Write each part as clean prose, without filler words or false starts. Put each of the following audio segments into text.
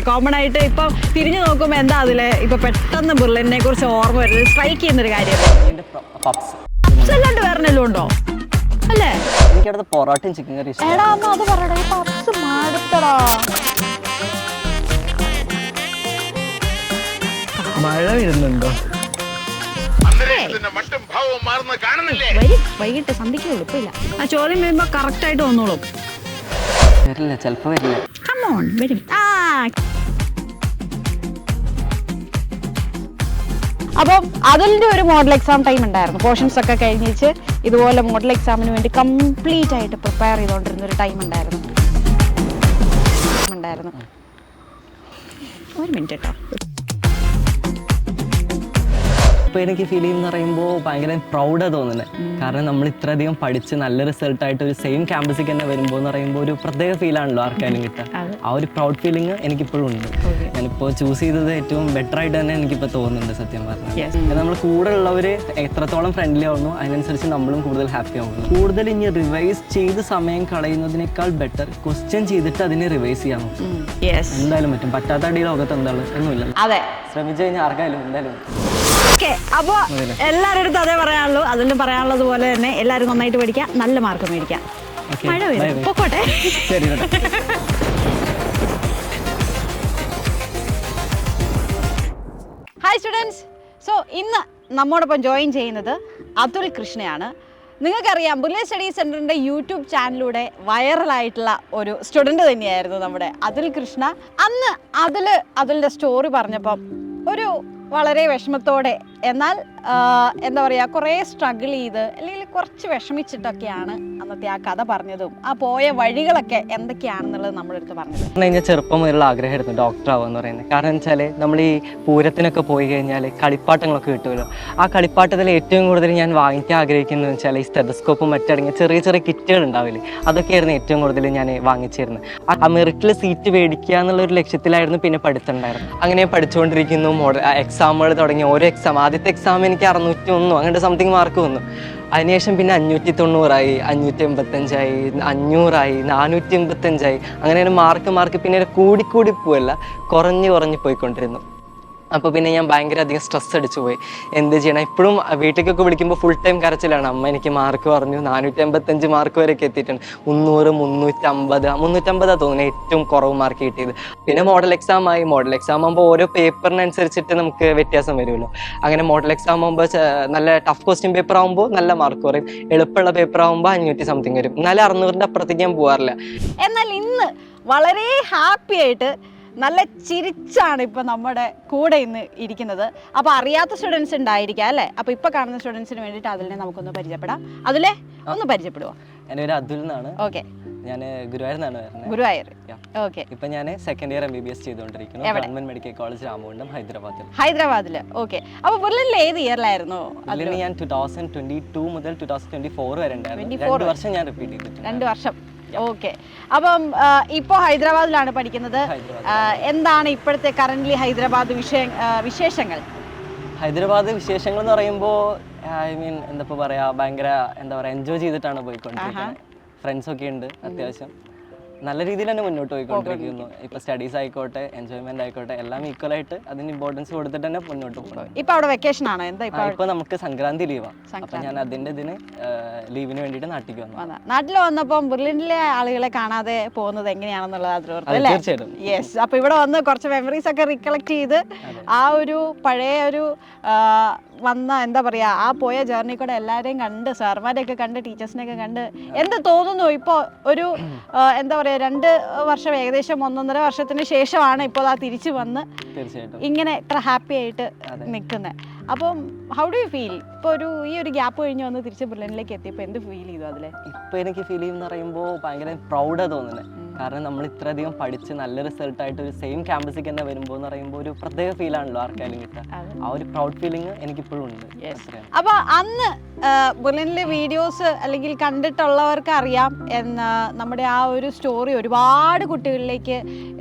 Common ആയിട്ട് ഇപ്പൊ തിരിഞ്ഞു നോക്കുമ്പോ എന്താ അതില് ഇപ്പൊ പെട്ടെന്ന് ബെർലിനെ കുറിച്ച് ഓർമ്മ വരുന്നത് സ്ട്രൈക്ക് ചെയ്യുന്നൊരു കാര്യം അല്ലാണ്ട് വേറെല്ലോ ഉണ്ടോ അല്ലേ? എനിക്കടുത്ത് പൊറോട്ടയും ചിക്കൻ കറി എടാ അമ്മ അത് പറയടാ ഈ പപ്സ് മാടുത്തടാ. മഴ വരുന്നുണ്ടോ? വൈകിട്ട് സന്ധിക്ക് എളുപ്പമില്ല. ആ ചോദ്യം വരുമ്പോ കറക്റ്റ് ആയിട്ട് വന്നോളും. വരില്ല, ചിലപ്പോ വരില്ല. കമോൺ വരും. അപ്പം അതിൻ്റെ ഒരു മോഡൽ എക്സാം ടൈം ഉണ്ടായിരുന്നു. പോർഷൻസ് ഒക്കെ കഴിഞ്ഞിട്ട് ഇതുപോലെ മോഡൽ എക്സാമിന് വേണ്ടി കംപ്ലീറ്റ് ആയിട്ട് പ്രിപ്പയർ ചെയ്തുകൊണ്ടിരുന്ന ഒരു ടൈം ഉണ്ടായിരുന്നു. ഒരു മിനിറ്റ് കേട്ടോ. ഇപ്പോൾ എനിക്ക് ഫീൽ ചെയ്യുന്ന പറയുമ്പോൾ ഭയങ്കര പ്രൗഡാണ് തോന്നുന്നത്. കാരണം നമ്മൾ ഇത്രയധികം പഠിച്ച് നല്ല റിസൾട്ടായിട്ട് ഒരു സെയിം ക്യാമ്പസിൽ തന്നെ വരുമ്പോൾ എന്ന് പറയുമ്പോൾ ഒരു പ്രത്യേക ഫീലാണല്ലോ ആർക്കായാലും കിട്ടുക. ആ ഒരു പ്രൗഡ് ഫീലിംഗ് എനിക്കിപ്പോഴും ഉണ്ട്. ഞാനിപ്പോൾ ചൂസ് ചെയ്തത് ഏറ്റവും ബെറ്റർ ആയിട്ട് തന്നെ എനിക്കിപ്പോൾ തോന്നുന്നുണ്ട് സത്യം പറഞ്ഞാൽ. നമ്മൾ കൂടെ ഉള്ളവർ എത്രത്തോളം ഫ്രണ്ട്ലി ആവുന്നു അതിനനുസരിച്ച് നമ്മളും കൂടുതൽ ഹാപ്പി ആവുന്നു. കൂടുതൽ ഇനി റിവൈസ് ചെയ്ത് സമയം കളയുന്നതിനേക്കാൾ ബെറ്റർ ക്വസ്റ്റ്യൻ ചെയ്തിട്ട് അതിനെ റിവൈസ് ചെയ്യാൻ നോക്കും. എന്തായാലും പറ്റും. പറ്റാത്ത അടി ലോകത്ത് എന്താണ് ഒന്നുമില്ല. ശ്രമിച്ചു കഴിഞ്ഞാൽ ആർക്കായാലും എന്തായാലും. അപ്പൊ എല്ലാവരുടെ അടുത്തും അതേ പറയാനുള്ളൂ. അതിലും പറയാനുള്ളത് പോലെ തന്നെ എല്ലാവരും നന്നായിട്ട് പഠിക്കാം, നല്ല മാർക്ക് മേടിക്കാം. മഴ വരും, പൊക്കോട്ടെ. Hi students. സോ ഇന്ന് നമ്മോടൊപ്പം ജോയിൻ ചെയ്യുന്നത് അതുൽ കൃഷ്ണയാണ്. നിങ്ങൾക്കറിയാം ബുർലിൻ സ്റ്റഡി സെൻറ്ററിൻ്റെ യൂട്യൂബ് ചാനലിലൂടെ വൈറലായിട്ടുള്ള ഒരു സ്റ്റുഡൻറ്റ് തന്നെയായിരുന്നു നമ്മുടെ അതുൽ കൃഷ്ണ. അന്ന് അതിൻ്റെ സ്റ്റോറി പറഞ്ഞപ്പം ഒരു വളരെ വിഷമത്തോടെ, എന്നാൽ എന്താ പറയുക, കുറേ സ്ട്രഗിൾ ചെയ്ത് അല്ലെങ്കിൽ കുറച്ച് വിഷമിച്ചിട്ടൊക്കെയാണ് അന്നത്തെ ആ കഥ പറഞ്ഞതും ആ പോയ വഴികളൊക്കെ എന്തൊക്കെയാണെന്നുള്ളത് നമ്മുടെ അടുത്ത് പറഞ്ഞത്. കഴിഞ്ഞാൽ ചെറുപ്പം മുതലുള്ള ആഗ്രഹമായിരുന്നു ഡോക്ടർ ആവുമെന്ന് പറയുന്നത്. കാരണം വെച്ചാൽ നമ്മൾ ഈ പൂരത്തിനൊക്കെ പോയി കഴിഞ്ഞാൽ കളിപ്പാട്ടങ്ങളൊക്കെ കിട്ടുമല്ലോ. ആ കളിപ്പാട്ടത്തിൽ ഏറ്റവും കൂടുതൽ ഞാൻ വാങ്ങിക്കാൻ ആഗ്രഹിക്കുന്നത് വെച്ചാൽ ഈ സ്റ്റെതസ്കോപ്പും മറ്റടങ്ങിയ ചെറിയ ചെറിയ കിറ്റുകൾ ഉണ്ടാവില്ലേ, അതൊക്കെയായിരുന്നു ഏറ്റവും കൂടുതൽ ഞാൻ വാങ്ങിച്ചിരുന്നത്. ആ മെറിറ്റിൽ സീറ്റ് മേടിക്കുക എന്നുള്ളൊരു ലക്ഷ്യത്തിലായിരുന്നു പിന്നെ പഠിത്തമുണ്ടായിരുന്നു. അങ്ങനെ പഠിച്ചുകൊണ്ടിരിക്കുന്നു. എക്സാമുകൾ തുടങ്ങി. ഓരോ എക്സാം, ആദ്യത്തെ എക്സാം എനിക്ക് 601 അങ്ങനത്തെ സംതിങ് മാർക്ക് വന്നു. അതിനുശേഷം പിന്നെ 590 585 500 485 അങ്ങനെ മാർക്ക് പിന്നെ കൂടിക്കൂടി പോവല്ല, കുറഞ്ഞ് പോയിക്കൊണ്ടിരുന്നു. അപ്പോൾ പിന്നെ ഞാൻ ഭയങ്കര അധികം സ്ട്രെസ് അടിച്ചു പോയി. എന്ത് ചെയ്യണം? ഇപ്പോഴും വീട്ടിലേക്കൊക്കെ വിളിക്കുമ്പോൾ ഫുൾ ടൈം കരച്ചിലാണ്. അമ്മ എനിക്ക് മാർക്ക് പറഞ്ഞു, 485 മാർക്ക് വരെയൊക്കെ എത്തിയിട്ടുണ്ട്. 300 350 തോന്നുന്നു ഏറ്റവും കുറവ് മാർക്ക് കിട്ടിയത്. പിന്നെ മോഡൽ എക്സാം ആകുമ്പോൾ ഓരോ പേപ്പറിനനുസരിച്ചിട്ട് നമുക്ക് വ്യത്യാസം വരുമല്ലോ. അങ്ങനെ മോഡൽ എക്സാം ആകുമ്പോൾ നല്ല ടഫ് ക്വസ്റ്റ്യൻ പേപ്പർ ആകുമ്പോൾ നല്ല മാർക്ക് കുറയും. എളുപ്പമുള്ള പേപ്പർ ആകുമ്പോൾ 500 സംതിങ് വരും. എന്നാലും 600ൻ്റെ അപ്പുറത്തേക്ക് ഞാൻ പോകാറില്ല. എന്നാൽ ഇന്ന് വളരെ ഹാപ്പി ആയിട്ട് നല്ല ചിരിച്ചാണ് ഇപ്പം നമ്മുടെ കൂടെ ഇന്ന് ഇരിക്കുന്നത്. അപ്പോൾ അറിയാത്ത സ്റ്റുഡൻസ് ഉണ്ടായിരിക്കാം അല്ലേ? അപ്പോൾ ഇപ്പോൾ കാണുന്ന സ്റ്റുഡൻസിന് വേണ്ടിയിട്ട് അതിനെ നമുക്കൊന്ന് പരിചയപ്പെടാം. അതിലെ ഒന്ന് പരിചയപ്പെടുവോ? എൻ്റെ പേര് അതുൽ എന്നാണ്. ഓക്കെ. ഞാൻ ഗുരുവായൂരിന്നാണ് വരുന്നത്. ഗുരുവായൂർ. ഓക്കെ. ഇപ്പം ഞാൻ സെക്കൻഡ് ഇയർ MBBS ചെയ്തുകൊണ്ടിരിക്കുന്നു. ഗവൺമെന്റ് മെഡിക്കൽ കോളേജ് രാമകുണ്ടം, ഹൈദരാബാദിൽ. ഓക്കെ. അപ്പോൾ ബുർലിനിൽ ഏത് ഇയറിലായിരുന്നു? അതിൽ ഞാൻ 2022 മുതൽ 2024 വരെ ഉണ്ടായിരുന്നു. 2 വർഷം ഞാൻ റിപ്പീറ്റ് ചെയ്തിട്ടുണ്ട്. 2 വർഷം. ഓക്കെ. അപ്പം ഇപ്പോൾ ഹൈദരാബാദിലാണ് പഠിക്കുന്നത്. എന്താണ് ഇപ്പോഴത്തെ കറന്റ് ഹൈദരാബാദ് വിശേഷങ്ങൾ? ഹൈദരാബാദ് വിശേഷങ്ങൾ എന്ന് പറയുമ്പോൾ എന്താ പറയുക, ഭയങ്കര എൻജോയ് ചെയ്തിട്ടാണ് പോയിക്കൊണ്ടിരിക്കുന്നത്. ഫ്രണ്ട്സൊക്കെ ഉണ്ട്, അത്യാവശ്യം നല്ല രീതിയിൽ തന്നെ മുന്നോട്ട് പോയിക്കൊണ്ടിരിക്കുന്നു. ഇപ്പൊ സ്റ്റഡീസ് ആയിക്കോട്ടെ, എൻജോയ്മെന്റ് ആയിക്കോട്ടെ, എല്ലാം ഈക്വലായിട്ട് അതിന് ഇമ്പോർട്ടൻസ് കൊടുത്തിട്ട് തന്നെ മുന്നോട്ട് പോകും. ഇപ്പൊ അവിടെ വെക്കേഷൻ ആണോ? എന്താ ഇപ്പൊ നമുക്ക് സംക്രാന്തി ലീവാണ്. അപ്പൊ ഞാൻ ഇതിന് ലീവിന് വേണ്ടിയിട്ട് നാട്ടിലേക്ക് വന്നു. നാട്ടിൽ വന്നപ്പോൾ ബുർലിനിലെ ആളുകളെ കാണാതെ പോകുന്നത് എങ്ങനെയാണെന്നുള്ളത് തീർച്ചയായിട്ടും. യെസ്. അപ്പൊ ഇവിടെ വന്ന് കുറച്ച് മെമ്മറീസ് ഒക്കെ റീകളക്ട് ചെയ്ത് ആ ഒരു പഴയ ഒരു വന്ന എന്താ പറയാ, ആ പോയ ജേർണി കൂടെ എല്ലാവരെയും കണ്ട്, സാർമാരെയൊക്കെ കണ്ട്, ടീച്ചേഴ്സിനെയൊക്കെ കണ്ട് എന്ത് തോന്നുന്നു? ഇപ്പോൾ ഒരു എന്താ പറയാ, 2 വർഷം, ഏകദേശം 1.5 വർഷത്തിന് ശേഷമാണ് ഇപ്പോൾ ആ തിരിച്ചു വന്ന് ഇങ്ങനെ ഇത്ര ഹാപ്പി ആയിട്ട് നിൽക്കുന്നത്. അപ്പം ഹൗ ഡു യു ഫീൽ? ഇപ്പോൾ ഈ ഒരു ഗ്യാപ്പ് കഴിഞ്ഞ് വന്ന് തിരിച്ച് ബുർലിനിലേക്ക് എത്തിയപ്പോൾ എന്ത് ഫീൽ ചെയ്തു? അതിൽ ഇപ്പോൾ എനിക്ക് ഫീൽ ചെയ്യുന്ന പറയുമ്പോൾ ഭയങ്കര പ്രൗഡാണ് തോന്നുന്നത്. കാരണം നമ്മൾ ഇത്രയധികം പഠിച്ച് നല്ല റിസൾട്ടായിട്ട് ഒരു സെയിം ക്യാമ്പസിൽ തന്നെ വരുമ്പോൾ എന്ന് പറയുമ്പോൾ ഒരു പ്രത്യേക ഫീലാണല്ലോ ആർക്കായാലും കിട്ടുക. ആ ഒരു പ്രൗഡ് ഫീലിംഗ് എനിക്കിപ്പോഴും ഉണ്ട്. അപ്പോൾ അന്ന് ബുർലിനിലെ വീഡിയോസ് അല്ലെങ്കിൽ കണ്ടിട്ടുള്ളവർക്ക് അറിയാം നമ്മുടെ ആ ഒരു സ്റ്റോറി ഒരുപാട് കുട്ടികളിലേക്ക്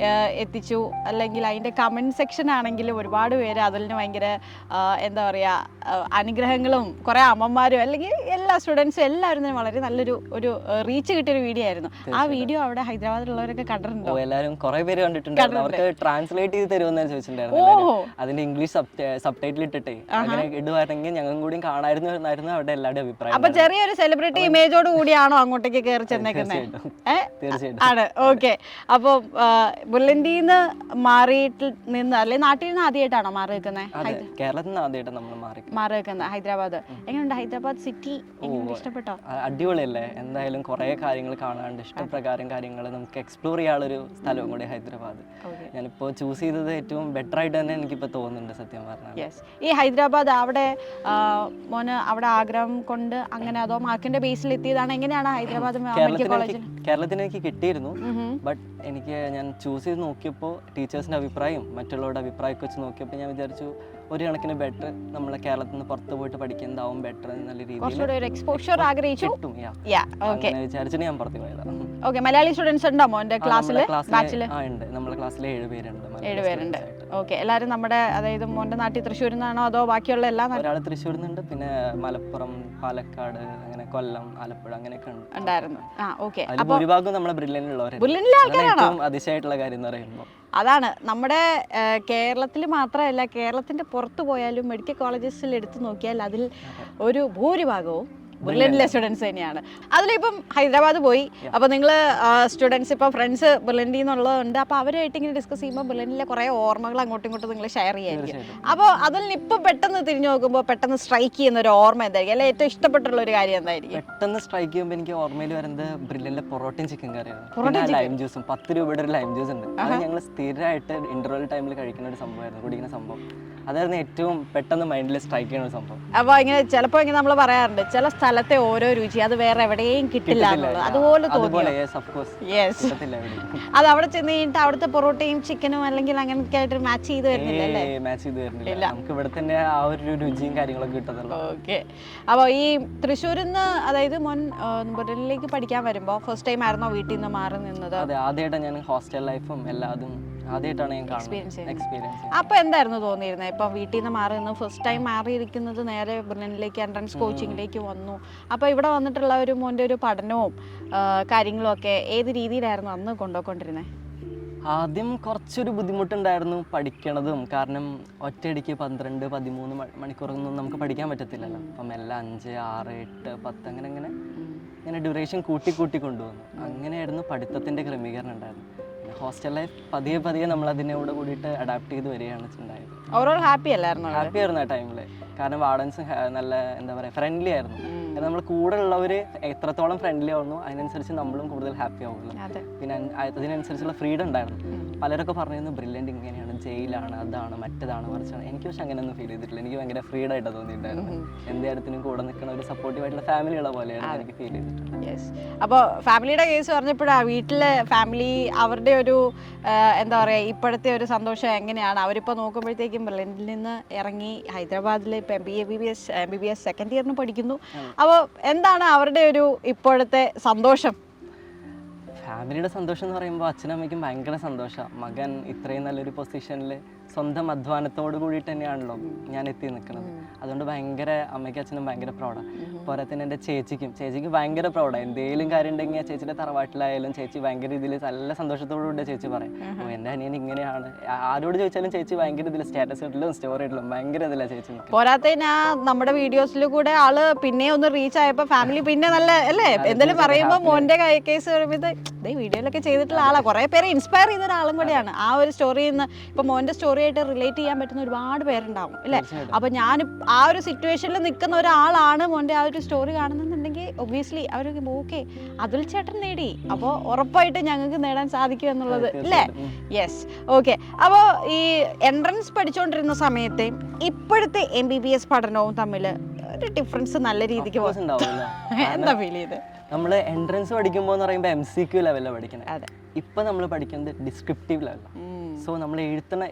എത്തിച്ചു. അല്ലെങ്കിൽ അതിൻ്റെ കമൻറ്റ് സെക്ഷൻ ആണെങ്കിലും ഒരുപാട് പേര് അതിന് ഭയങ്കര എന്താ പറയുക അനുഗ്രഹങ്ങളും കുറേ അമ്മമാരും അല്ലെങ്കിൽ എല്ലാ സ്റ്റുഡൻസും എല്ലാവരും തന്നെ വളരെ നല്ലൊരു റീച്ച് കിട്ടിയൊരു വീഡിയോ ആയിരുന്നു. ആ വീഡിയോ അവിടെ ഹൈദരാബാദ് ഹൈദരാബാദിലുള്ളവരൊക്കെ കണ്ടിട്ടുണ്ടോ? എല്ലാവരും കുറെ പേര് കണ്ടിട്ടുണ്ടായിരുന്നു. അവർക്ക് ട്രാൻസ്ലേറ്റ് ചെയ്ത് തരുമെന്ന് ചോദിച്ചിട്ടുണ്ടായിരുന്നു. അതിന്റെ ഇംഗ്ലീഷ് സബ് ടൈറ്റിൽ ഇട്ടിട്ടേ അങ്ങനെ ഇടുവായിരുന്നെങ്കിൽ ഞങ്ങളും കൂടി കാണായിരുന്നു എന്നായിരുന്നു അവരുടെ എല്ലാവരുടെ അഭിപ്രായം. അപ്പൊ ചെറിയൊരു സെലിബ്രിറ്റി ഇമേജോട് കൂടിയാണോ അങ്ങോട്ടേക്ക് കയറി ചെന്നേക്കുന്നത്? തീർച്ചയായിട്ടും ആണ്. ഓക്കെ. അപ്പൊ ബുള്ളൻഡിന്ന് മാറിയിട്ട് നിന്ന് അല്ലെ നാട്ടിൽ നിന്ന് ആദ്യമായിട്ടാണോ മാറി വെക്കുന്നത്? കേരളത്തിൽ നിന്ന് ആദ്യമായിട്ട് നമ്മൾ മാറി വെക്കുന്നത് ഹൈദരാബാദ്. എങ്ങനെയുണ്ട് ഹൈദരാബാദ് സിറ്റി? ഇഷ്ടപ്പെട്ടോ? അടിപൊളിയല്ലേ. എന്തായാലും കുറെ കാര്യങ്ങൾ കാണാണ്ട് ഇഷ്ടപ്രകാരം കാര്യങ്ങൾ നമുക്ക് എക്സ്പ്ലോർ ചെയ്യാനുള്ളൊരു സ്ഥലവും കൂടി ഹൈദരാബാദ്. ഞാനിപ്പോൾ ചൂസ് ചെയ്തത് ഏറ്റവും ബെറ്റർ ആയിട്ട് തന്നെ എനിക്കിപ്പോൾ തോന്നുന്നുണ്ട് സത്യം പറഞ്ഞാൽ. ഈ ഹൈദരാബാദ് അവിടെ മോന് അവിടെ ആഗ്രഹം കൊണ്ട് അങ്ങനെ അതോ മാർക്കിന്റെ ബേസിൽ എത്തിയതാണ്? എങ്ങനെയാണ് ഹൈദരാബാദ് കേരളത്തിന് എനിക്ക് കിട്ടിയിരുന്നു. ബട്ട് ഞാൻ ചൂസ് ചെയ്ത് നോക്കിയപ്പോൾ ടീച്ചേഴ്സിന്റെ അഭിപ്രായം മറ്റുള്ളവരുടെ അഭിപ്രായമൊക്കെ വെച്ച് നോക്കിയപ്പോൾ ഞാൻ വിചാരിച്ചു ഒരു കണക്കിന് ബെറ്റർ നമ്മളെ കേരളത്തിൽ നിന്ന് പുറത്ത് പോയിട്ട് പഠിക്കുന്നതാവും ബെറ്റർ എന്നുള്ള രീതിയിൽ എക്സ്പോഷർ ആഗ്രഹിച്ചു വിചാരിച്ചിട്ട് ഞാൻ പുറത്ത് പോയതാണ്. ഓക്കെ. മലയാളി സ്റ്റുഡൻസ് ഉണ്ടോ മോന്റെ ക്ലാസ്സിൽ? ഉണ്ട്. നമ്മുടെ ക്ലാസ്സിൽ 7 പേരുണ്ട്. 7 പേരുണ്ട്. ഓക്കെ. എല്ലാവരും നമ്മുടെ അതായത് മോന്റെ നാട്ടിൽ തൃശ്ശൂരിൽ നിന്നാണോ അതോ ബാക്കിയുള്ള എല്ലാ? ഒരാൾ തൃശ്ശൂരിൽ നിന്നുണ്ട്, പിന്നെ മലപ്പുറം, പാലക്കാട്, അങ്ങനെ കൊല്ലം, ആലപ്പുഴ അങ്ങനെയൊക്കെ ഉണ്ടായിരുന്നു. ഭൂരിഭാഗം നമ്മളെ ബ്രില്യനിലുള്ളവർ. ഏറ്റവും അതിശയമായിട്ടുള്ള കാര്യം എന്ന് പറയുമ്പോൾ അതാണ് നമ്മുടെ കേരളത്തിൽ മാത്രമല്ല കേരളത്തിന്റെ പുറത്ത് പോയാലും മെഡിക്കൽ കോളേജസിൽ എടുത്തു നോക്കിയാൽ അതിൽ ഒരു ഭൂരിഭാഗവും ബുള്ളൻഡിലെ സ്റ്റുഡൻസ് തന്നെയാണ്. അതിലിപ്പം ഹൈദരാബാദ് പോയി. അപ്പോൾ നിങ്ങൾ സ്റ്റുഡൻസ് ഇപ്പോൾ ഫ്രണ്ട്സ് ബുള്ളൻഡിൽ നിന്നുള്ളതുണ്ട്. അപ്പോൾ അവരുമായിട്ട് ഇങ്ങനെ ഡിസ്കസ് ചെയ്യുമ്പോൾ ബുള്ളൻഡിലെ കുറേ ഓർമ്മകൾ അങ്ങോട്ടും ഇങ്ങോട്ടും നിങ്ങൾ ഷെയർ ചെയ്യായിരിക്കും. അപ്പോൾ അതിൽ ഇപ്പം പെട്ടെന്ന് തിരിഞ്ഞു നോക്കുമ്പോൾ പെട്ടെന്ന് സ്ട്രൈക്ക് ചെയ്യുന്ന ഒരു ഓർമ്മ എന്തായിരിക്കും? അല്ലെങ്കിൽ ഏറ്റവും ഇഷ്ടപ്പെട്ടുള്ള ഒരു കാര്യം എന്തായിരിക്കും? പെട്ടെന്ന് സ്ട്രൈക്ക് ചെയ്യുമ്പോൾ എനിക്ക് ഓർമ്മയിൽ വരുന്നത് ബ്രില്ലിലെ പൊറോട്ടയും ചിക്കൻ കറിയാണ്. ലൈം ജ്യൂസും 10 രൂപയുടെ ഒരു ലൈം ജ്യൂസ് ഉണ്ട്. അത് ഞങ്ങൾ സ്ഥിരമായിട്ട് ഇന്റർവെൽ ടൈമിൽ കഴിക്കുന്ന ഒരു സംഭവമായിരുന്നു, കുടിക്കുന്ന സംഭവം. അതായിരുന്നു ഏറ്റവും പെട്ടെന്ന് മൈൻഡിൽ സ്ട്രൈക്ക് ചെയ്യുന്ന ഒരു സംഭവം. അപ്പോൾ ഇങ്ങനെ ചിലപ്പോൾ ഇങ്ങനെ നമ്മൾ പറയാറുണ്ട് ചില സ്ഥലത്തെ ഓരോ രുചി അത് വേറെ എവിടെയും കിട്ടില്ല എന്നുള്ളത്. അതുപോലെ തോന്നി. അത് അവിടെ ചെന്ന് കഴിഞ്ഞിട്ട് അവിടുത്തെ പൊറോട്ടയും ചിക്കനും അല്ലെങ്കിൽ അങ്ങനത്തെ ആയിട്ട് മാച്ച് ചെയ്ത് വരുന്നില്ല. നമുക്ക് ഇവിടെ തന്നെ ആ ഒരു രുചിയും കാര്യങ്ങളൊക്കെ കിട്ടുന്നുള്ളൂ. ഓക്കെ. അപ്പോൾ ഈ തൃശ്ശൂരിൽ നിന്ന് അതായത് മോൻ ബുള്ളൻഡിലേക്ക് പഠിക്കാൻ വരുമ്പോൾ ഫസ്റ്റ് ടൈം ആയിരുന്നോ വീട്ടിൽ നിന്ന് മാറി നിന്നത്? അതെ, ആദ്യമായിട്ടാണ് ഞാൻ ഹോസ്റ്റൽ ലൈഫും എല്ലാതും ആദ്യമായിട്ടാണ് ഞാൻ എക്സ്പീരിയൻസ്. അപ്പോൾ എന്തായിരുന്നു തോന്നിയിരുന്നത്? ഇപ്പം വീട്ടിൽ നിന്ന് മാറി നിന്ന് ഫസ്റ്റ് ടൈം മാറിയിരിക്കുന്നത് നേരെ ബുള്ളൻഡിലേക്ക് എൻട്രൻസ് കോച്ചിങ്ങിലേക്ക് വന്നു. അപ്പോൾ ഇവിടെ വന്നിട്ടുള്ള ഒരു മോൻ്റെ ഒരു പഠനവും കാര്യങ്ങളും ഒക്കെ ഏത് രീതിയിലായിരുന്നു അന്ന് കൊണ്ടുപോയിക്കൊണ്ടിരുന്നത്? ആദ്യം കുറച്ചൊരു ബുദ്ധിമുട്ടുണ്ടായിരുന്നു പഠിക്കണതും. കാരണം ഒറ്റയടിക്ക് 12-13 മണിക്കൂറൊന്നും നമുക്ക് പഠിക്കാൻ പറ്റത്തില്ലല്ലോ. അപ്പം എല്ലാം 5, 6, 8, 10 അങ്ങനെ ഡ്യൂറേഷൻ കൂട്ടി കൊണ്ടുവന്നു. അങ്ങനെയായിരുന്നു പഠിത്തത്തിൻ്റെ ക്രമീകരണം ഉണ്ടായിരുന്നു. ഹോസ്റ്റൽ ലൈഫ് പതിയെ നമ്മൾ അതിനോട് കൂടിയിട്ട് അഡാപ്റ്റ് ചെയ്ത് വരികയാണ് ഉണ്ടായത്. ഓവറോൾ ഹാപ്പി അല്ലായിരുന്നു? ഹാപ്പി ആയിരുന്നു ആ ടൈമിൽ. കാരണം വാർഡൻസ് നല്ല എന്താ പറയുക ഫ്രണ്ട്ലി ആയിരുന്നു. നമ്മൾ കൂടെ ഉള്ളവർ എത്രത്തോളം ഫ്രണ്ട്ലി ആവുന്നു അതിനനുസരിച്ച് നമ്മളും കൂടുതൽ ഹാപ്പി ആവുള്ളൂ. പിന്നെ അതിനനുസരിച്ചുള്ള ഫ്രീഡം ഉണ്ടായിരുന്നു. പലരൊക്കെ പറഞ്ഞിരുന്നു ബ്രില്യൻ്റ് ഇങ്ങനെയാണ്, ജയിലാണ്, അതാണ് മറ്റേതാണ് മറിച്ചാണ്. എനിക്ക് പക്ഷെ അങ്ങനെയൊന്നും ഫീൽ ചെയ്തിട്ടില്ല. എനിക്ക് ഭയങ്കര ഫ്രീഡം ആയിട്ട് തോന്നിയിട്ടുണ്ടായിരുന്നു. എന്ത് കാര്യത്തിനും കൂടെ നിൽക്കുന്ന ഒരു സപ്പോർട്ടീവ് ആയിട്ടുള്ള ഫാമിലിയുള്ള പോലെയാണ് എനിക്ക് ഫീൽ ചെയ്തിട്ടുണ്ട്. അപ്പോൾ ഫാമിലിയുടെ കേസ് പറഞ്ഞപ്പോഴാണ് വീട്ടിലെ ഫാമിലി അവരുടെ ഒരു എന്താ പറയുക ഇപ്പോഴത്തെ ഒരു സന്തോഷം എങ്ങനെയാണ്? അവരിപ്പോൾ നോക്കുമ്പോഴത്തേക്കും ബുള്ളൻഡിൽ നിന്ന് ഇറങ്ങി ഹൈദരാബാദിൽ ഇപ്പോൾ MBBS സെക്കൻഡ് ഇയറിന് പഠിക്കുന്നു. അപ്പോൾ എന്താണ് അവരുടെ ഒരു ഇപ്പോഴത്തെ സന്തോഷം? ഫാമിലിയുടെ സന്തോഷം എന്ന് പറയുമ്പോൾ അച്ഛനും അമ്മയ്ക്കും ഭയങ്കര സന്തോഷമാണ്. മകൻ ഇത്രയും നല്ലൊരു പൊസിഷനിൽ സ്വന്തം അധ്വാനത്തോട് കൂടിയിട്ട് തന്നെയാണല്ലോ ഞാൻ എത്തി നിൽക്കുന്നത്. അതുകൊണ്ട് ഭയങ്കര അമ്മയ്ക്കും അച്ഛനും ഭയങ്കര പ്രൗഡാണ്. പോരാത്തിന് എൻ്റെ ചേച്ചിക്ക് ഭയങ്കര പ്രൗഡാണ്. എന്തെങ്കിലും കാര്യം ഉണ്ടെങ്കിൽ ചേച്ചിയുടെ തറവാട്ടിലായാലും ചേച്ചി ഭയങ്കര രീതിയിൽ നല്ല സന്തോഷത്തോടുകൂടി ചേച്ചി പറയും, ഓ എൻ്റെ അനിയൻ ഇങ്ങനെയാണ്. ആരോട് ചോദിച്ചാലും ചേച്ചി ഭയങ്കര ഇതിൽ സ്റ്റാറ്റസ് ഇട്ടിലും സ്റ്റോറി ഇട്ടിലും ഭയങ്കര ഇതിലാണ് ചേച്ചി. പോരാത്തതിന് നമ്മുടെ വീഡിയോസിൽ കൂടെ ആള് പിന്നെ ഒന്ന് റീച്ച് ആയപ്പോൾ ഫാമിലി പിന്നെ നല്ല അല്ലേ എന്തെങ്കിലും പറയുമ്പോൾ മോൻ്റെ കേസ് പറയുമ്പോൾ വീഡിയോയിലൊക്കെ ചെയ്തിട്ടുള്ള ആളാണ്. കുറേ പേരെ ഇൻസ്പയർ ചെയ്ത ഒരാളും കൂടെയാണ്. ആ ഒരു സ്റ്റോറിയിൽ നിന്ന് ഇപ്പം മോൻ്റെ സ്റ്റോറി ആയിട്ട് റിലേറ്റ് ചെയ്യാൻ പറ്റുന്ന ഒരുപാട് പേരുണ്ടാവും അല്ലേ? അപ്പോൾ ഞാൻ ആ ഒരു സിറ്റുവേഷനിൽ നിൽക്കുന്ന ഒരാളാണ് മോൻ്റെ ആ ഒരു സ്റ്റോറി കാണുന്നുണ്ടെങ്കിൽ ഒബ്വിയസ്ലി അവർ ഓക്കെ അതുൽ ചേട്ടൻ നേടി, അപ്പോൾ ഉറപ്പായിട്ട് ഞങ്ങൾക്ക് നേടാൻ സാധിക്കും എന്നുള്ളത് അല്ലേ? യെസ്. ഓക്കെ. അപ്പോൾ ഈ എൻട്രൻസ് പഠിച്ചുകൊണ്ടിരുന്ന സമയത്തെ ഇപ്പോഴത്തെ MBBS പഠനവും തമ്മിൽ ഒരു ഡിഫറൻസ് നല്ല രീതിക്ക് എന്താ ഫീൽ ചെയ്ത്? നമ്മൾ എൻട്രൻസ് പഠിക്കുമ്പോൾ എന്ന് പറയുമ്പോൾ MCQ ലെവലിലാണ് പഠിക്കുന്നത്. ഇപ്പം നമ്മൾ പഠിക്കുന്നത് ഡിസ്ക്രിപ്റ്റീവ് ലെവലാണ്. സോ നമ്മൾ